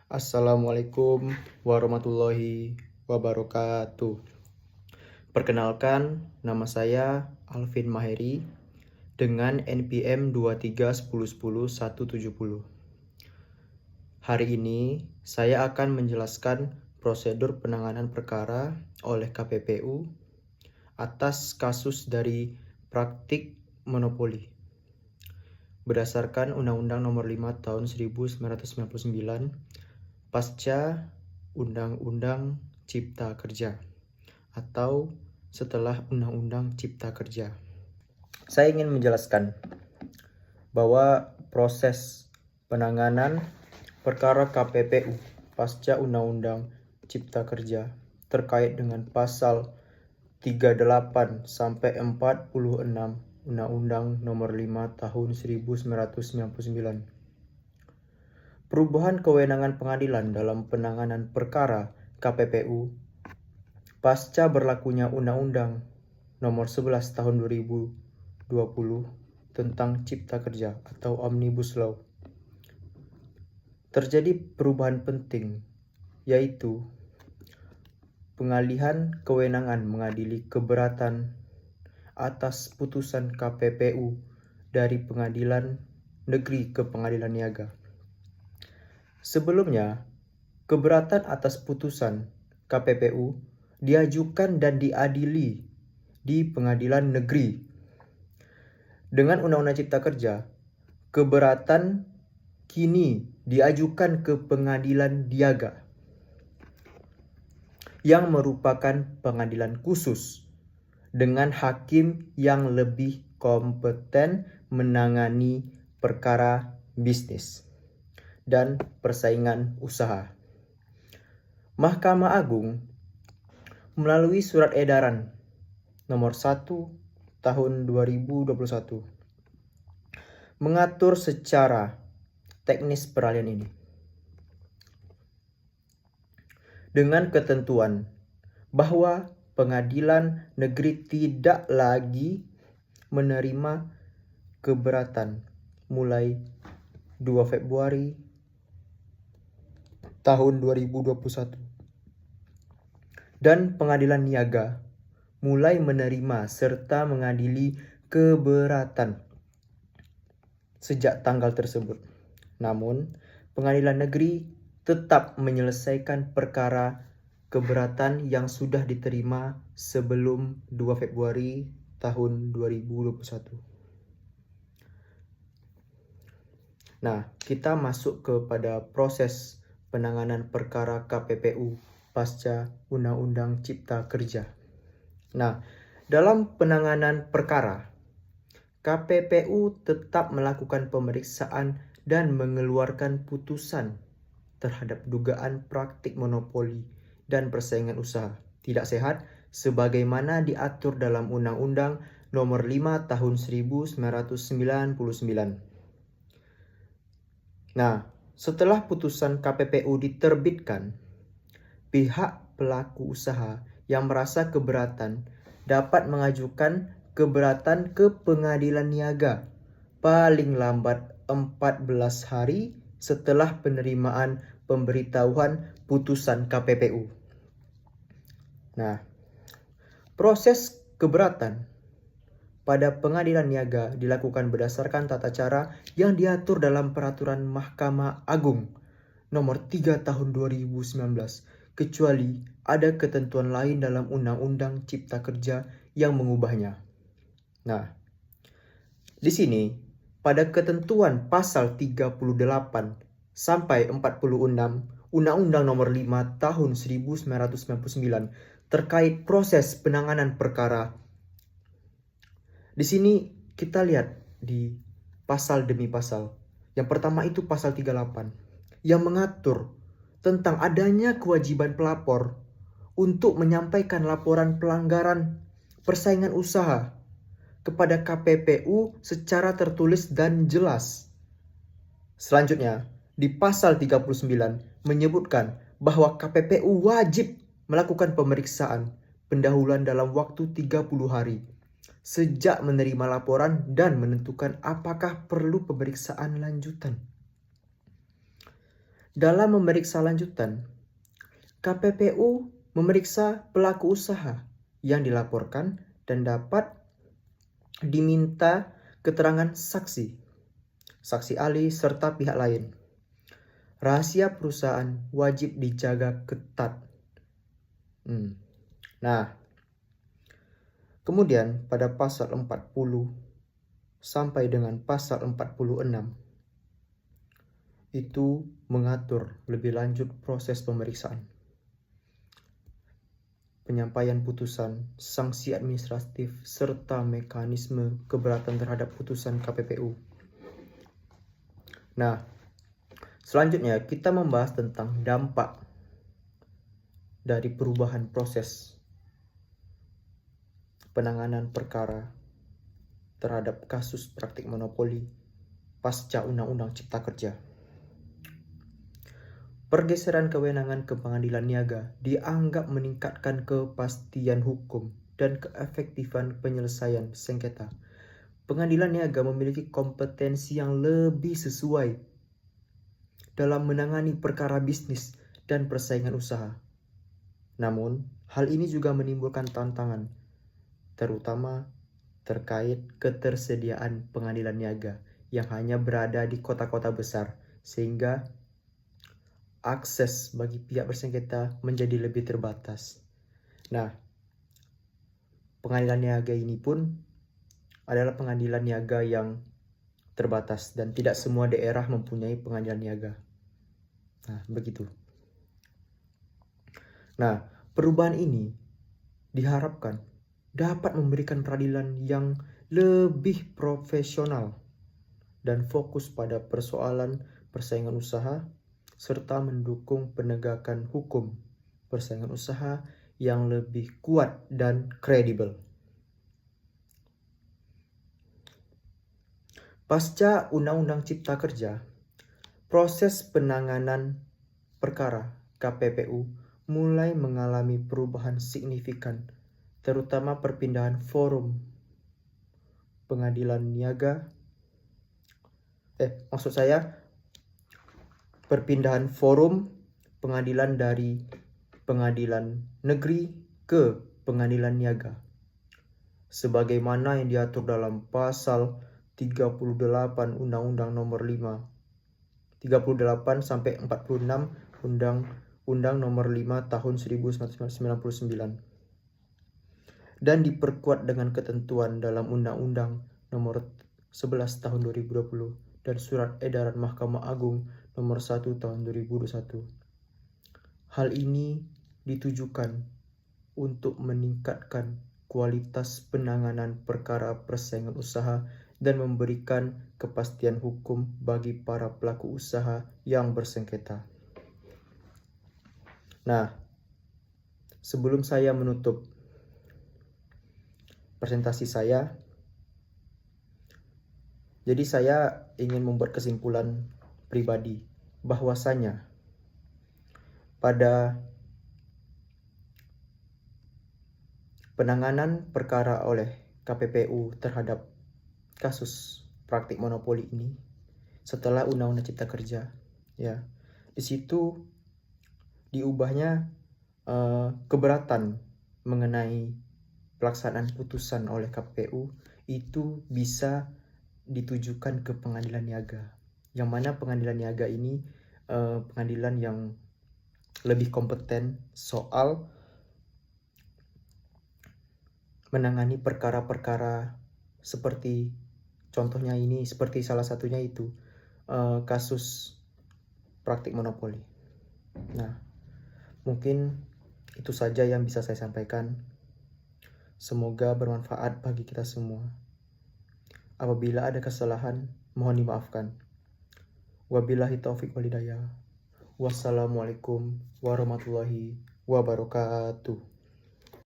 Assalamualaikum warahmatullahi wabarakatuh. Perkenalkan, nama saya Alvin Maheri dengan NPM 23101170. Hari ini saya akan menjelaskan prosedur penanganan perkara oleh KPPU atas kasus dari praktik monopoli. Berdasarkan Undang-Undang Nomor 5 Tahun 1999 pasca Undang-Undang Cipta Kerja atau setelah Undang-Undang Cipta Kerja. Saya ingin menjelaskan bahwa proses penanganan perkara KPPU pasca Undang-Undang Cipta Kerja terkait dengan pasal 38 sampai 46 Undang-Undang Nomor 5 Tahun 1999. Perubahan kewenangan pengadilan dalam penanganan perkara KPPU pasca berlakunya Undang-Undang Nomor 11 Tahun 2020 tentang Cipta Kerja atau Omnibus Law. Terjadi perubahan penting, yaitu pengalihan kewenangan mengadili keberatan atas putusan KPPU dari pengadilan negeri ke pengadilan niaga. Sebelumnya, keberatan atas putusan KPPU diajukan dan diadili di pengadilan negeri. Dengan Undang-Undang Cipta Kerja, keberatan kini diajukan ke pengadilan niaga yang merupakan pengadilan khusus dengan hakim yang lebih kompeten menangani perkara bisnis dan persaingan usaha. Mahkamah Agung melalui Surat Edaran Nomor 1 Tahun 2021 mengatur secara teknis peralihan ini dengan ketentuan bahwa pengadilan negeri tidak lagi menerima keberatan mulai 2 Februari tahun 2021 dan pengadilan niaga mulai menerima serta mengadili keberatan sejak tanggal tersebut. Namun, pengadilan negeri tetap menyelesaikan perkara keberatan yang sudah diterima sebelum 2 Februari tahun 2021. Nah, kita masuk kepada proses penanganan perkara KPPU pasca Undang-Undang Cipta Kerja. Nah, dalam penanganan perkara, KPPU tetap melakukan pemeriksaan dan mengeluarkan putusan terhadap dugaan praktik monopoli dan persaingan usaha tidak sehat sebagaimana diatur dalam Undang-Undang Nomor 5 Tahun 1999. Nah, setelah putusan KPPU diterbitkan, pihak pelaku usaha yang merasa keberatan dapat mengajukan keberatan ke pengadilan niaga paling lambat 14 hari setelah penerimaan pemberitahuan putusan KPPU. Nah, proses keberatan pada pengadilan niaga dilakukan berdasarkan tata cara yang diatur dalam Peraturan Mahkamah Agung Nomor 3 Tahun 2019, kecuali ada ketentuan lain dalam Undang-Undang Cipta Kerja yang mengubahnya. Nah, di sini pada ketentuan pasal 38 sampai 46 Undang-Undang Nomor 5 Tahun 1999 terkait proses penanganan perkara. Di sini kita lihat di pasal demi pasal. Yang pertama itu pasal 38 yang mengatur tentang adanya kewajiban pelapor untuk menyampaikan laporan pelanggaran persaingan usaha kepada KPPU secara tertulis dan jelas. Selanjutnya, di pasal 39 menyebutkan bahwa KPPU wajib melakukan pemeriksaan pendahuluan dalam waktu 30 hari sejak menerima laporan dan menentukan apakah perlu pemeriksaan lanjutan. Dalam memeriksa lanjutan, KPPU memeriksa pelaku usaha yang dilaporkan dan dapat diminta keterangan saksi, saksi ahli, serta pihak lain. Rahasia perusahaan wajib dijaga ketat. Nah, kemudian pada pasal 40 sampai dengan pasal 46 itu mengatur lebih lanjut proses pemeriksaan, penyampaian putusan, sanksi administratif, serta mekanisme keberatan terhadap putusan KPPU. Nah, selanjutnya kita membahas tentang dampak dari perubahan proses penanganan perkara terhadap kasus praktik monopoli pasca Undang-Undang Cipta Kerja. Pergeseran kewenangan ke pengadilan niaga dianggap meningkatkan kepastian hukum dan keefektifan penyelesaian sengketa. Pengadilan niaga memiliki kompetensi yang lebih sesuai dalam menangani perkara bisnis dan persaingan usaha. Namun, hal ini juga menimbulkan tantangan, terutama terkait ketersediaan pengadilan niaga yang hanya berada di kota-kota besar, sehingga akses bagi pihak bersengketa menjadi lebih terbatas. Nah, pengadilan niaga ini pun adalah pengadilan niaga yang terbatas dan tidak semua daerah mempunyai pengadilan niaga. Nah, begitu. Nah, perubahan ini diharapkan dapat memberikan peradilan yang lebih profesional dan fokus pada persoalan persaingan usaha, serta mendukung penegakan hukum persaingan usaha yang lebih kuat dan kredibel. Pasca Undang-Undang Cipta Kerja, proses penanganan perkara KPPU mulai mengalami perubahan signifikan, terutama perpindahan forum pengadilan niaga. Perpindahan forum pengadilan dari pengadilan negeri ke pengadilan niaga, sebagaimana yang diatur dalam pasal 38 Undang-Undang Nomor 5, 38 sampai 46 Undang-Undang Nomor 5 Tahun 1999, dan diperkuat dengan ketentuan dalam Undang-Undang Nomor 11 Tahun 2020 dan Surat Edaran Mahkamah Agung Nomor 1 Tahun 2021. Hal ini ditujukan untuk meningkatkan kualitas penanganan perkara persaingan usaha dan memberikan kepastian hukum bagi para pelaku usaha yang bersengketa. Nah, sebelum saya menutup presentasi saya, jadi saya ingin membuat kesimpulan pribadi bahwasanya pada penanganan perkara oleh KPPU terhadap kasus praktik monopoli ini setelah Undang-Undang Cipta Kerja, ya, di situ diubahnya keberatan mengenai pelaksanaan putusan oleh KPPU itu bisa ditujukan ke pengadilan niaga, yang mana pengadilan niaga ini pengadilan yang lebih kompeten soal menangani perkara-perkara seperti contohnya ini, seperti salah satunya itu kasus praktik monopoli. Nah, mungkin itu saja yang bisa saya sampaikan. Semoga bermanfaat bagi kita semua. Apabila ada kesalahan, mohon dimaafkan. Wabillahi taufiq walhidayah. Wassalamualaikum warahmatullahi wabarakatuh.